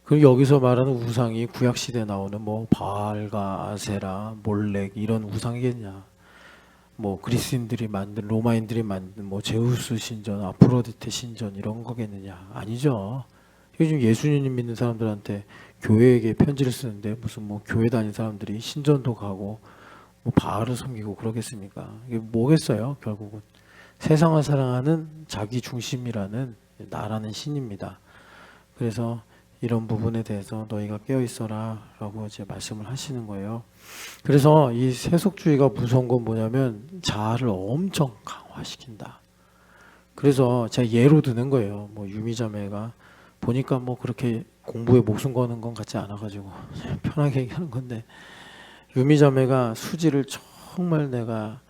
Speaker 1: 그리고 여기서 말하는 우상이 구약시대에 나오는 뭐 바알과 아세라, 몰렉 이런 우상이겠냐. 뭐 그리스인들이 만든 로마인들이 만든 뭐 제우스 신전, 아프로디테 신전 이런 거겠느냐. 아니죠. 요즘 예수님 믿는 사람들한테 교회에게 편지를 쓰는데 무슨 뭐 교회 다니는 사람들이 신전도 가고 뭐 바알을 섬기고 그러겠습니까? 이게 뭐겠어요? 결국은 세상을 사랑하는 자기 중심이라는 나라는 신입니다. 그래서 이런 부분에 대해서 너희가 깨어 있어라 라고 이제 말씀을 하시는 거예요. 그래서 이 세속주의가 무서운 건 뭐냐면 자아를 엄청 강화시킨다. 그래서 제가 예로 드는 거예요. 뭐 유미자매가 보니까 뭐 그렇게 공부에 목숨 거는 건 같지 않아가지고 편하게 얘기하는 건데 유미자매가 수지를 정말 내가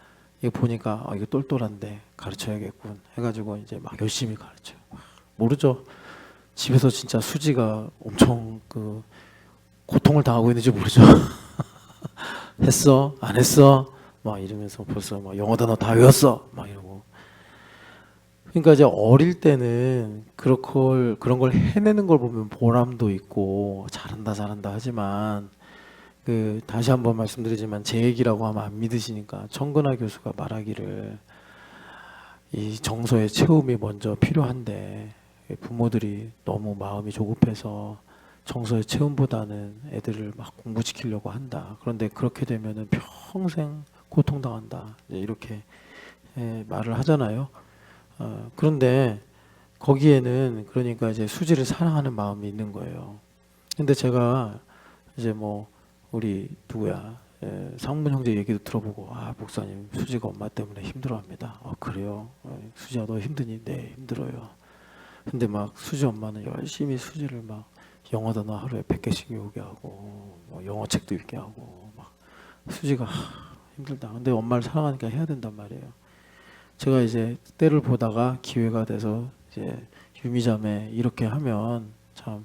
Speaker 1: 이거 보니까 이거 똘똘한데 가르쳐야겠군 해가지고 이제 막 열심히 가르쳐요. 모르죠. 집에서 진짜 수지가 엄청 그 고통을 당하고 있는지 모르죠. 했어? 안 했어? 막 이러면서 벌써 막 영어 단어 다 외웠어? 막 이러고. 그러니까 이제 어릴 때는 그런 걸 해내는 걸 보면 보람도 있고 잘한다 하지만 그 다시 한번 말씀드리지만 제 얘기라고 하면 안 믿으시니까 청근하 교수가 말하기를 이 정서의 채움이 먼저 필요한데 부모들이 너무 마음이 조급해서 정서의 체험보다는 애들을 막 공부시키려고 한다. 그런데 그렇게 되면은 평생 고통당한다. 이렇게 말을 하잖아요. 그런데 거기에는 그러니까 이제 수지를 사랑하는 마음이 있는 거예요. 근데 제가 이제 뭐 우리 누구야 상문 형제 얘기도 들어보고 목사님 수지가 엄마 때문에 힘들어합니다. 그래요? 수지야 너 힘드니? 네 힘들어요. 근데 막 수지 엄마는 열심히 수지를 막 영어 단어 하루에 100개씩 외우게 하고 뭐 영어 책도 읽게 하고 막 수지가 힘들다. 근데 엄마를 사랑하니까 해야 된단 말이에요. 제가 이제 때를 보다가 기회가 돼서 이제 유미자매 이렇게 하면 참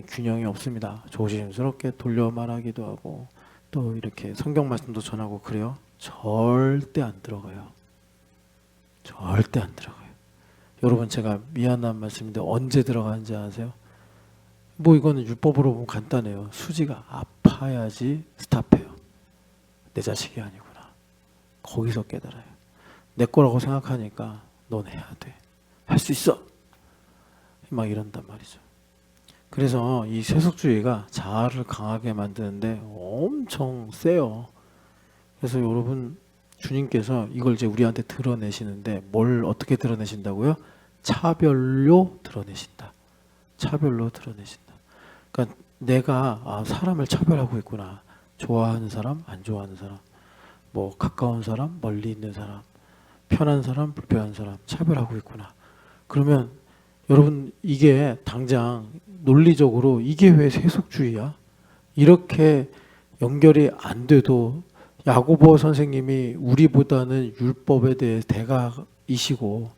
Speaker 1: 균형이 없습니다. 조심스럽게 돌려 말하기도 하고 또 이렇게 성경 말씀도 전하고 그래요. 절대 안 들어가요. 절대 안 들어가요. 여러분 제가 미안한 말씀인데 언제 들어가는지 아세요? 뭐 이거는 율법으로 보면 간단해요. 수지가 아파야지 스탑해요. 내 자식이 아니구나. 거기서 깨달아요. 내 거라고 생각하니까 넌 해야 돼. 할 수 있어. 막 이런단 말이죠. 그래서 이 세속주의가 자아를 강하게 만드는데 엄청 세요. 그래서 여러분 주님께서 이걸 이제 우리한테 드러내시는데 뭘 어떻게 드러내신다고요? 차별로 드러내신다. 차별로 드러내신다. 그러니까 내가 사람을 차별하고 있구나. 좋아하는 사람, 안 좋아하는 사람, 뭐 가까운 사람, 멀리 있는 사람, 편한 사람, 불편한 사람 차별하고 있구나. 그러면 여러분 이게 당장 논리적으로 이게 왜 세속주의야? 이렇게 연결이 안 돼도 야고보 선생님이 우리보다는 율법에 대해 대가이시고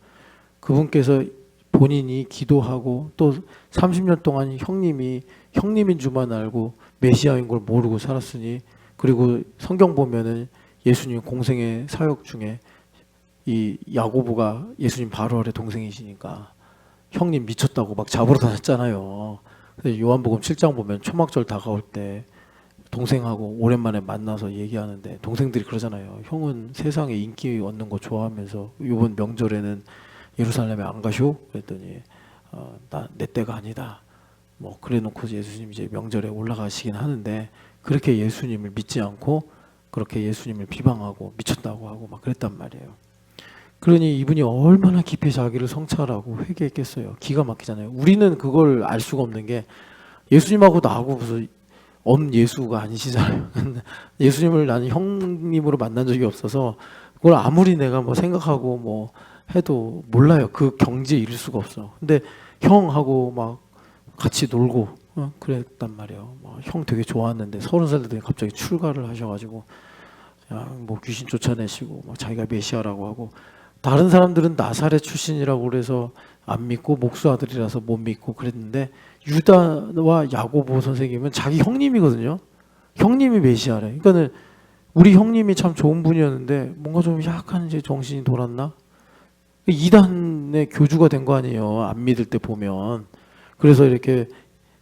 Speaker 1: 그분께서 본인이 기도하고 또 30년 동안 형님인 줄만 알고 메시아인 걸 모르고 살았으니, 그리고 성경 보면은 예수님 공생의 사역 중에 이 야고보가 예수님 바로 아래 동생이시니까 형님 미쳤다고 막 잡으러 다녔잖아요. 요한복음 7장 보면 초막절 다가올 때 동생하고 오랜만에 만나서 얘기하는데 동생들이 그러잖아요. 형은 세상에 인기 얻는 거 좋아하면서 이번 명절에는 예루살렘에 안 가쇼? 그랬더니 내 때가 아니다. 뭐 그래놓고 예수님 이제 명절에 올라가시긴 하는데, 그렇게 예수님을 믿지 않고 그렇게 예수님을 비방하고 미쳤다고 하고 막 그랬단 말이에요. 그러니 이분이 얼마나 깊이 자기를 성찰하고 회개했겠어요. 기가 막히잖아요. 우리는 그걸 알 수가 없는 게, 예수님하고 나하고 무슨 엄예수가 아니시잖아요. 예수님을 나는 형님으로 만난 적이 없어서 그걸 아무리 내가 뭐 생각하고 뭐 해도 몰라요. 그 경지에 이를 수가 없어. 근데 형하고 막 같이 놀고 그랬단 말이에요. 형 되게 좋아했는데 30살 되더니 갑자기 출가를 하셔가지고 뭐 귀신 쫓아내시고 막 자기가 메시아라고 하고, 다른 사람들은 나사렛 출신이라고 그래서 안 믿고 목수 아들이라서 못 믿고 그랬는데, 유다와 야고보 선생님은 자기 형님이거든요. 형님이 메시아래. 그러니까는 우리 형님이 참 좋은 분이었는데 뭔가 좀 약간 이제 정신이 돌았나? 이단의 교주가 된 거 아니에요. 안 믿을 때 보면. 그래서 이렇게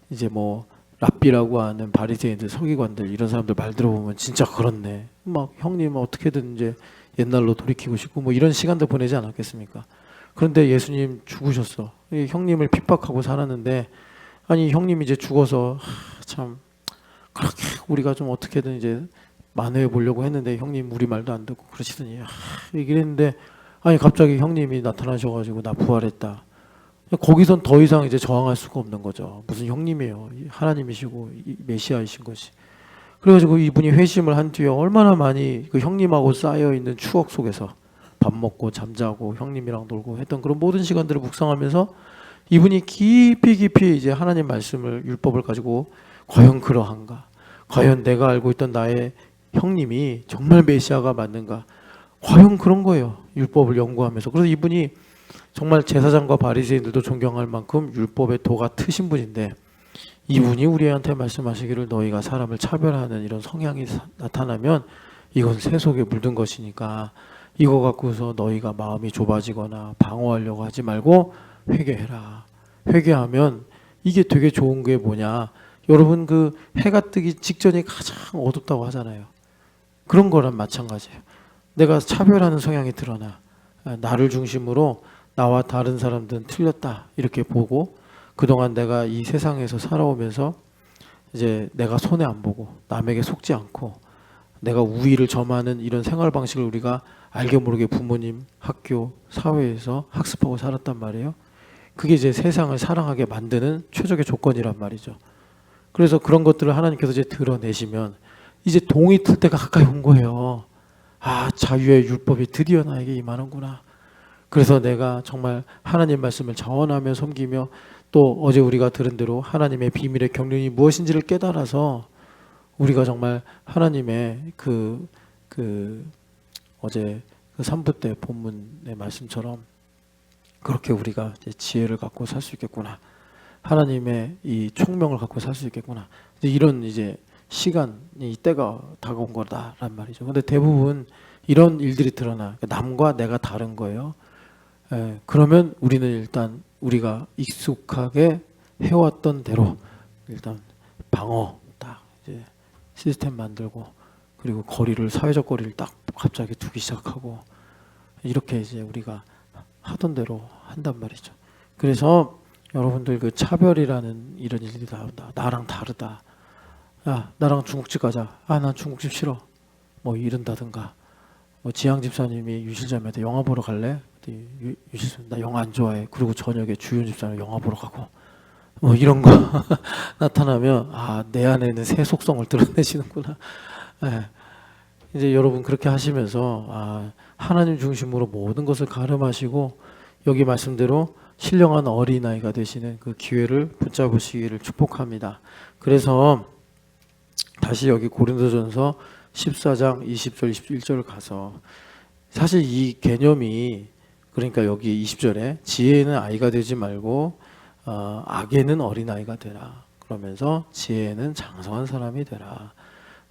Speaker 1: 이제 뭐 랍비라고 하는 바리새인들, 서기관들 이런 사람들 말 들어보면 진짜 그렇네. 막 형님 어떻게든 이제 옛날로 돌이키고 싶고 뭐 이런 시간도 보내지 않았겠습니까? 그런데 예수님 죽으셨어. 형님을 핍박하고 살았는데, 아니 형님이 이제 죽어서 참 그렇게 우리가 좀 어떻게든 이제 만회해 보려고 했는데 형님 우리 말도 안 듣고 그러시더니 얘기를 했는데, 아니 갑자기 형님이 나타나셔가지고 나 부활했다. 거기선 더 이상 이제 저항할 수가 없는 거죠. 무슨 형님이에요. 하나님이시고 메시아이신 것이. 그래가지고 이분이 회심을 한 뒤에 얼마나 많이 그 형님하고 쌓여 있는 추억 속에서 밥 먹고 잠자고 형님이랑 놀고 했던 그런 모든 시간들을 묵상하면서 이분이 깊이 이제 하나님 말씀을, 율법을 가지고 과연 그러한가? 과연 내가 알고 있던 나의 형님이 정말 메시아가 맞는가? 과연 그런 거예요. 율법을 연구하면서. 그래서 이분이 정말 제사장과 바리새인들도 존경할 만큼 율법의 도가 트신 분인데, 이분이 우리한테 말씀하시기를 너희가 사람을 차별하는 이런 성향이 나타나면 이건 새 속에 물든 것이니까 이거 갖고서 너희가 마음이 좁아지거나 방어하려고 하지 말고 회개해라. 회개하면 이게 되게 좋은 게 뭐냐, 여러분 그 해가 뜨기 직전이 가장 어둡다고 하잖아요. 그런 거랑 마찬가지예요. 내가 차별하는 성향이 드러나, 나를 중심으로 나와 다른 사람들은 틀렸다 이렇게 보고, 그동안 내가 이 세상에서 살아오면서 이제 내가 손해 안 보고 남에게 속지 않고 내가 우위를 점하는 이런 생활 방식을 우리가 알게 모르게 부모님, 학교, 사회에서 학습하고 살았단 말이에요. 그게 이제 세상을 사랑하게 만드는 최적의 조건이란 말이죠. 그래서 그런 것들을 하나님께서 이제 드러내시면 이제 동이 틀 때가 가까이 온 거예요. 아, 자유의 율법이 드디어 나에게 임하는구나. 그래서 내가 정말 하나님 말씀을 자원하며 섬기며, 또 어제 우리가 들은 대로 하나님의 비밀의 경륜이 무엇인지를 깨달아서 우리가 정말 하나님의 어제 그 3부 때 본문의 말씀처럼 그렇게 우리가 이제 지혜를 갖고 살 수 있겠구나. 하나님의 이 총명을 갖고 살 수 있겠구나. 이런 이제 시간이 때가 다가온 거다란 말이죠. 근데 대부분 이런 일들이 드러나. 남과 내가 다른 거예요. 그러면 우리는 일단 우리가 익숙하게 해왔던 대로 일단 방어 딱 이제 시스템 만들고, 그리고 거리를, 사회적 거리를 딱 갑자기 두기 시작하고, 이렇게 이제 우리가 하던 대로 한단 말이죠. 그래서 여러분들 그 차별이라는 이런 일들이 나온다. 나랑 다르다. 야, 나랑 중국집 가자. 아, 난 중국집 싫어. 뭐 이런다든가. 뭐 지향 집사님이 유실자매한테 영화 보러 갈래? 유실자, 나 영화 안 좋아해. 그리고 저녁에 주윤 집사님 영화 보러 가고. 뭐 이런 거 나타나면 아, 내 안에는 새 속성을 드러내시는구나. 네. 이제 여러분 그렇게 하시면서 아, 하나님 중심으로 모든 것을 가름하시고 여기 말씀대로 신령한 어린아이가 되시는 그 기회를 붙잡으시기를 축복합니다. 그래서 다시 여기 고린도전서 14장 20절 21절 가서, 사실 이 개념이 그러니까 여기 20절에 지혜는 아이가 되지 말고 악에는 어린아이가 되라. 그러면서 지혜는 장성한 사람이 되라.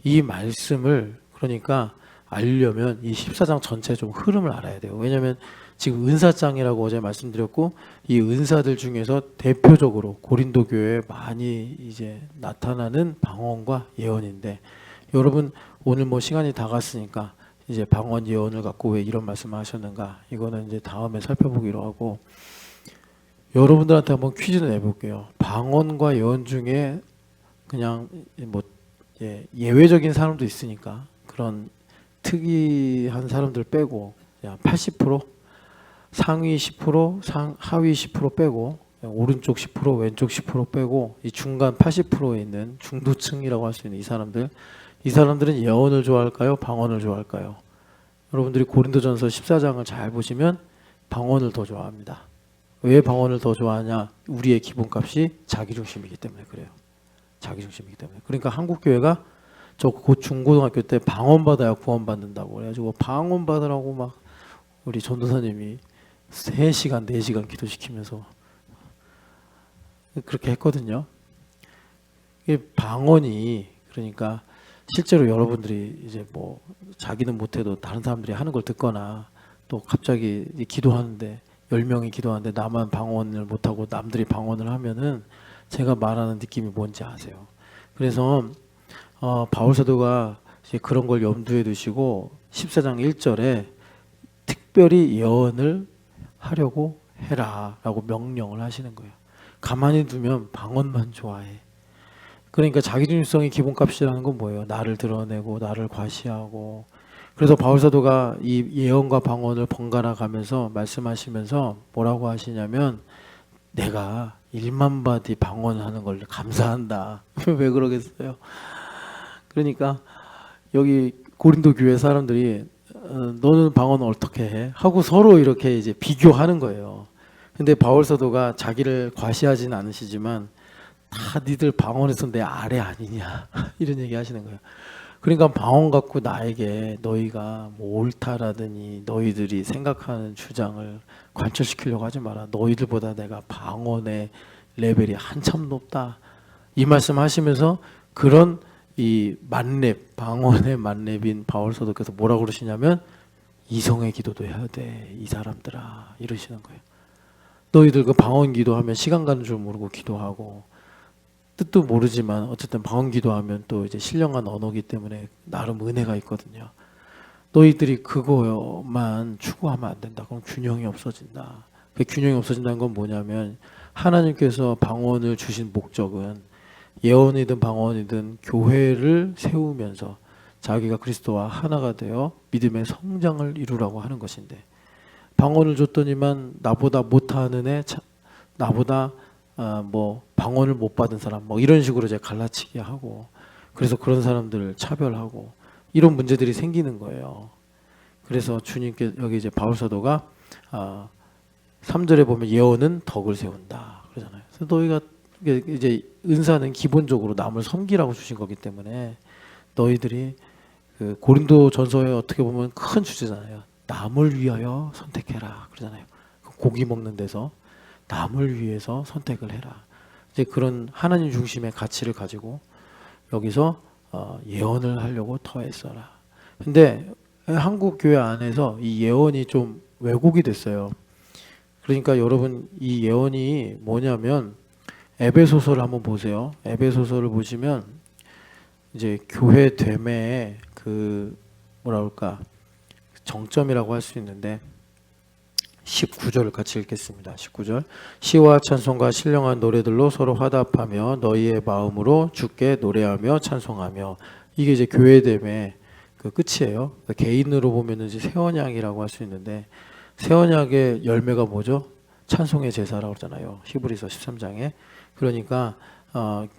Speaker 1: 이 말씀을 그러니까 알려면 이 14장 전체 좀 흐름을 알아야 돼요. 왜냐하면 지금 은사장이라고 어제 말씀드렸고 이 은사들 중에서 대표적으로 고린도 교회에 많이 이제 나타나는 방언과 예언인데 여러분 오늘 뭐 시간이 다 갔으니까 이제 방언 예언을 갖고 왜 이런 말씀을 하셨는가 이거는 이제 다음에 살펴보기로 하고 여러분들한테 한번 퀴즈를 내볼게요. 방언과 예언 중에 그냥 뭐 예외적인 사람도 있으니까 그런 특이한 사람들 빼고 그냥 80% 상위 10% 하위 10% 빼고 오른쪽 10% 왼쪽 10% 빼고 이 중간 80%에 있는 중도층이라고 할 수 있는 이 사람들은 예언을 좋아할까요? 방언을 좋아할까요? 여러분들이 고린도전서 14장을 잘 보시면 방언을 더 좋아합니다. 왜 방언을 더 좋아하냐? 우리의 기본값이 자기중심이기 때문에 그래요. 자기중심이기 때문에. 그러니까 한국교회가 저 중고등학교 때 방언 받아야 구원 받는다고 그래가지고 방언 받으라고 막 우리 전도사님이 3시간 4시간 기도시키면서 그렇게 했거든요. 방언이 그러니까 실제로 여러분들이 이제 뭐 자기는 못해도 다른 사람들이 하는 걸 듣거나 또 갑자기 기도하는데 10명이 기도하는데 나만 방언을 못하고 남들이 방언을 하면은 제가 말하는 느낌이 뭔지 아세요. 그래서 바울 사도가 이제 그런 걸 염두에 두시고 14장 1절에 특별히 예언을 하려고 해라 라고 명령을 하시는 거예요. 가만히 두면 방언만 좋아해. 그러니까 자기중심성의 기본값이라는 건 뭐예요? 나를 드러내고 나를 과시하고. 그래서 바울 사도가 이 예언과 방언을 번갈아 가면서 말씀하시면서 뭐라고 하시냐면 내가 1만 바디 방언하는 걸 감사한다. 왜 그러겠어요? 그러니까 여기 고린도 교회 사람들이 너는 방언을 어떻게 해? 하고 서로 이렇게 이제 비교하는 거예요. 근데 바울 사도가 자기를 과시하지는 않으시지만 다 니들 방언에서 내 아래 아니냐 이런 얘기 하시는 거예요. 그러니까 방언 갖고 나에게 너희가 뭐 옳다라더니 너희들이 생각하는 주장을 관철시키려고 하지 마라. 너희들보다 내가 방언의 레벨이 한참 높다. 이 말씀 하시면서 그런 이 만렙, 방언의 만렙인 바울 사도께서 뭐라고 그러시냐면 이성의 기도도 해야 돼. 이 사람들아 이러시는 거예요. 너희들 그 방언 기도하면 시간 가는 줄 모르고 기도하고 뜻도 모르지만 어쨌든 방언 기도하면 또 이제 신령한 언어기 때문에 나름 은혜가 있거든요. 너희들이 그거만 추구하면 안 된다. 그럼 균형이 없어진다. 그 균형이 없어진다는 건 뭐냐면 하나님께서 방언을 주신 목적은 예언이든 방언이든 교회를 세우면서 자기가 그리스도와 하나가 되어 믿음의 성장을 이루라고 하는 것인데 방언을 줬더니만 나보다 못하는 애, 나보다 뭐 방언을 못 받은 사람 뭐 이런 식으로 이제 갈라치기 하고 그래서 그런 사람들을 차별하고 이런 문제들이 생기는 거예요. 그래서 주님께 여기 이제 바울 사도가 3절에 보면 예언은 덕을 세운다 그러잖아요. 그래서 너희가 이제 은사는 기본적으로 남을 섬기라고 주신 거기 때문에 너희들이 그 고린도 전서에 어떻게 보면 큰 주제잖아요. 남을 위하여 선택해라 그러잖아요. 고기 먹는 데서 남을 위해서 선택을 해라. 이제 그런 하나님 중심의 가치를 가지고 여기서 예언을 하려고 더 애써라. 근데 한국 교회 안에서 이 예언이 좀 왜곡이 됐어요. 그러니까 여러분 이 예언이 뭐냐면 에베소서를 한번 보세요. 에베소서를 보시면 이제 교회 됨의 그 뭐라 그럴까 정점이라고 할 수 있는데 19절을 같이 읽겠습니다. 19절 시와 찬송과 신령한 노래들로 서로 화답하며 너희의 마음으로 주께 노래하며 찬송하며 이게 이제 교회됨의 그 끝이에요. 그러니까 개인으로 보면 이제 새 언약이라고 할 수 있는데 새 언약의 열매가 뭐죠? 찬송의 제사라고 그러잖아요. 히브리서 13장에. 그러니까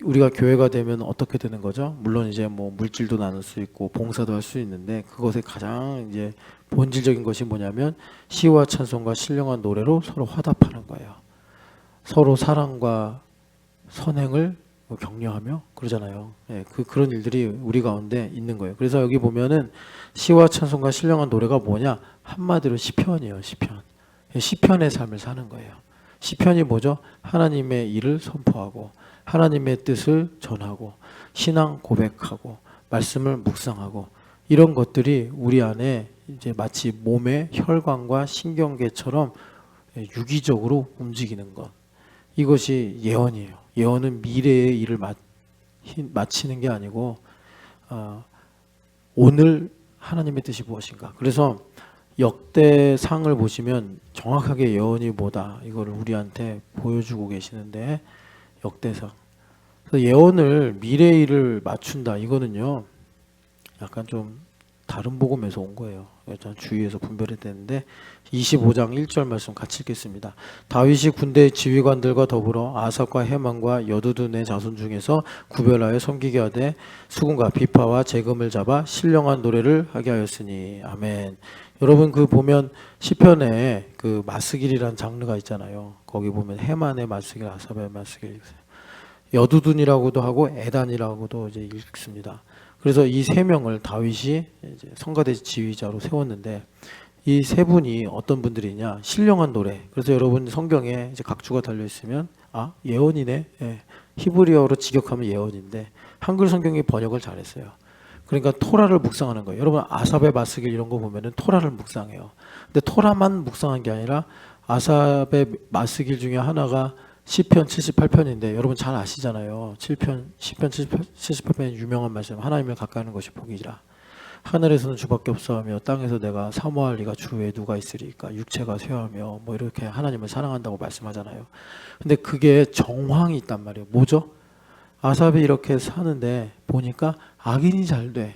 Speaker 1: 우리가 교회가 되면 어떻게 되는 거죠? 물론 이제 뭐 물질도 나눌 수 있고 봉사도 할 수 있는데 그것의 가장 이제 본질적인 것이 뭐냐면 시와 찬송과 신령한 노래로 서로 화답하는 거예요. 서로 사랑과 선행을 격려하며 그러잖아요. 예, 그런 일들이 우리 가운데 있는 거예요. 그래서 여기 보면은 시와 찬송과 신령한 노래가 뭐냐? 한마디로 시편이에요. 시편. 시편의 삶을 사는 거예요. 시편이 뭐죠? 하나님의 일을 선포하고 하나님의 뜻을 전하고 신앙 고백하고 말씀을 묵상하고 이런 것들이 우리 안에 이제 마치 몸의 혈관과 신경계처럼 유기적으로 움직이는 것. 이것이 예언이에요. 예언은 미래의 일을 마치는 게 아니고 오늘 하나님의 뜻이 무엇인가. 그래서 역대상을 보시면 정확하게 예언이 뭐다 이거를 우리한테 보여주고 계시는데 역대상. 그래서 예언을 미래의 일을 맞춘다 이거는요 약간 좀 다른 복음에서 온 거예요. 일단 주위에서 분별이 되는데 25장 1절 말씀 같이 읽겠습니다. 다윗이 군대 지휘관들과 더불어 아삽과 헤만과 여두둔의 자손 중에서 구별하여 섬기게 하되 수금과 비파와 재금을 잡아 신령한 노래를 하게 하였으니 아멘. 여러분 그 보면 시편에 그 마스길이라는 장르가 있잖아요. 거기 보면 헤만의 마스길, 아삽의 마스길, 여두둔이라고도 하고 에단이라고도 이제 읽습니다. 그래서 이 세 명을 다윗이 이제 성가대 지휘자로 세웠는데 이 세 분이 어떤 분들이냐? 신령한 노래. 그래서 여러분 성경에 이제 각주가 달려 있으면 아 예언이네. 예. 히브리어로 직역하면 예언인데 한글 성경이 번역을 잘했어요. 그러니까 토라를 묵상하는 거예요. 여러분 아삽의 마스길 이런 거 보면은 토라를 묵상해요. 근데 토라만 묵상한 게 아니라 아삽의 마스길 중에 하나가 시편 78편인데 여러분 잘 아시잖아요. 7편, 시편 78편의 유명한 말씀 하나님을 가까이 하는 것이 복이라. 하늘에서는 주밖에 없어하며 땅에서 내가 사모할 리가 주 외에 누가 있으리까. 육체가 쇠하며 뭐 이렇게 하나님을 사랑한다고 말씀하잖아요. 근데 그게 정황이 있단 말이에요. 뭐죠? 아삽이 이렇게 사는데 보니까 악인이 잘 돼.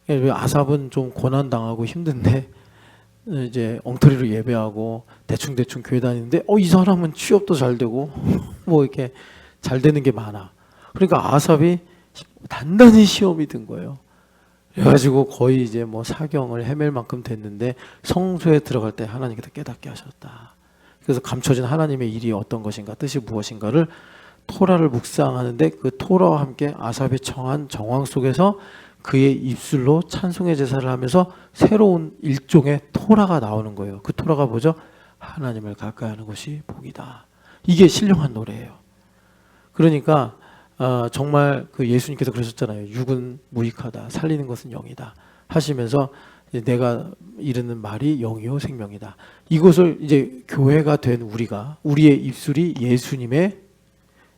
Speaker 1: 아삽은 좀 고난당하고 힘든데 이제 엉터리로 예배하고 대충 교회 다니는데 이 사람은 취업도 잘 되고 뭐 이렇게 잘 되는 게 많아. 그러니까 아삽이 단단히 시험이 든 거예요. 그래가지고 거의 이제 뭐 사경을 헤맬 만큼 됐는데 성소에 들어갈 때 하나님께서 깨닫게 하셨다. 그래서 감춰진 하나님의 일이 어떤 것인가, 뜻이 무엇인가를 토라를 묵상하는데 그 토라와 함께 아삽이 청한 정황 속에서 그의 입술로 찬송의 제사를 하면서 새로운 일종의 토라가 나오는 거예요. 그 토라가 뭐죠? 하나님을 가까이 하는 것이 복이다. 이게 신령한 노래예요. 그러니까 정말 그 예수님께서 그러셨잖아요. 육은 무익하다. 살리는 것은 영이다. 하시면서 내가 이르는 말이 영이요 생명이다. 이것을 이제 교회가 된 우리가 우리의 입술이 예수님의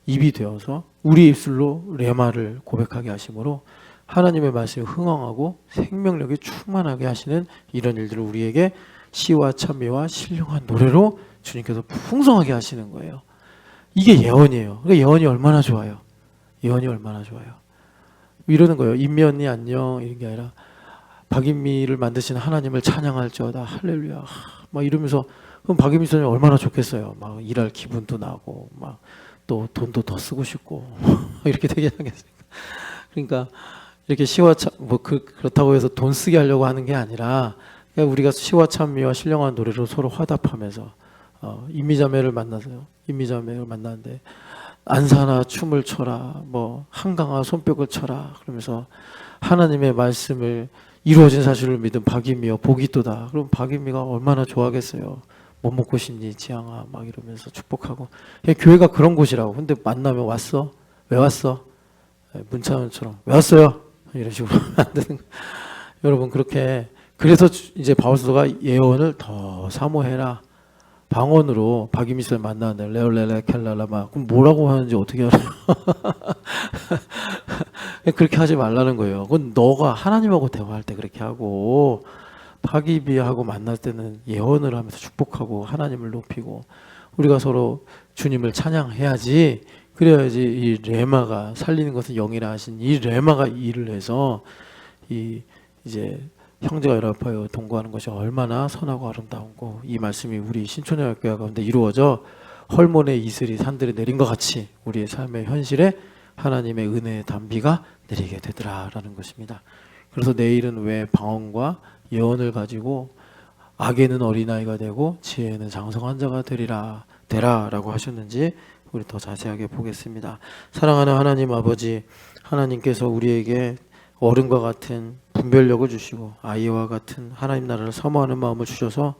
Speaker 1: 입이 되어서 우리의 입술로 레마를 고백하게 하심으로 하나님의 말씀에 흥황하고 생명력이 충만하게 하시는 이런 일들을 우리에게 시와 찬미와 신령한 노래로 주님께서 풍성하게 하시는 거예요. 이게 예언이에요. 그러니까 예언이 얼마나 좋아요. 예언이 얼마나 좋아요. 이러는 거예요. 인면이 안녕 이런 게 아니라 박인미를 만드신 하나님을 찬양할지어다 할렐루야 막 이러면서 그럼 박인미 선생님 얼마나 좋겠어요. 막 일할 기분도 나고 막 또 돈도 더 쓰고 싶고 이렇게 되게 하겠습니까? 그러니까 이렇게 시와 그렇다고 해서 돈 쓰게 하려고 하는 게 아니라 그냥 우리가 시와 찬미와 신령한 노래로 서로 화답하면서 인미자매를 만났는데 안사나 춤을 춰라 뭐 한강아 손뼉을 쳐라 그러면서 하나님의 말씀을 이루어진 사실을 믿은 박인미여 복이 또다. 그럼 박인미가 얼마나 좋아하겠어요. 뭐 먹고 싶니 지향아 막 이러면서 축복하고 교회가 그런 곳이라고. 근데 만나면 왔어? 왜 왔어? 문찬원처럼 왜 왔어요? 이런 식으로 안 되는 거예요. 여러분 그렇게 그래서 이제 바울서가 예언을 더 사모해라. 방언으로 박이미스를 만나는데 레올레레 켈라라마 그럼 뭐라고 하는지 어떻게 알아요? 그렇게 하지 말라는 거예요. 그건 너가 하나님하고 대화할 때 그렇게 하고 박이비하고 만날 때는 예언을 하면서 축복하고 하나님을 높이고 우리가 서로 주님을 찬양해야지. 그래야지 이 레마가 살리는 것은 영이라 하신 이 레마가 일을 해서 이제 형제가 연합하여 동거하는 것이 얼마나 선하고 아름다운고 이 말씀이 우리 신촌여교회 가운데 이루어져 헐몬의 이슬이 산들에 내린 것 같이 우리의 삶의 현실에 하나님의 은혜의 단비가 내리게 되더라라는 것입니다. 그래서 내일은 왜 방언과 예언을 가지고 악에는 어린아이가 되고 지혜에는 장성한 자가 되라라고 하셨는지 우리 더 자세하게 보겠습니다. 사랑하는 하나님 아버지, 하나님께서 우리에게 어른과 같은 분별력을 주시고 아이와 같은 하나님 나라를 사모하는 마음을 주셔서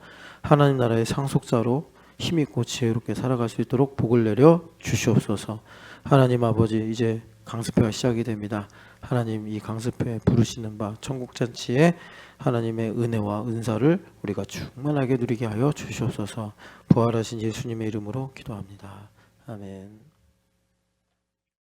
Speaker 1: 하나님 나라의 상속자로 힘있고 지혜롭게 살아갈 수 있도록 복을 내려 주시옵소서. 하나님 아버지, 이제 강습회가 시작이 됩니다. 하나님, 이 강습회 부르시는 바 천국잔치에 하나님의 은혜와 은사를 우리가 충만하게 누리게 하여 주시옵소서. 부활하신 예수님의 이름으로 기도합니다. 아멘.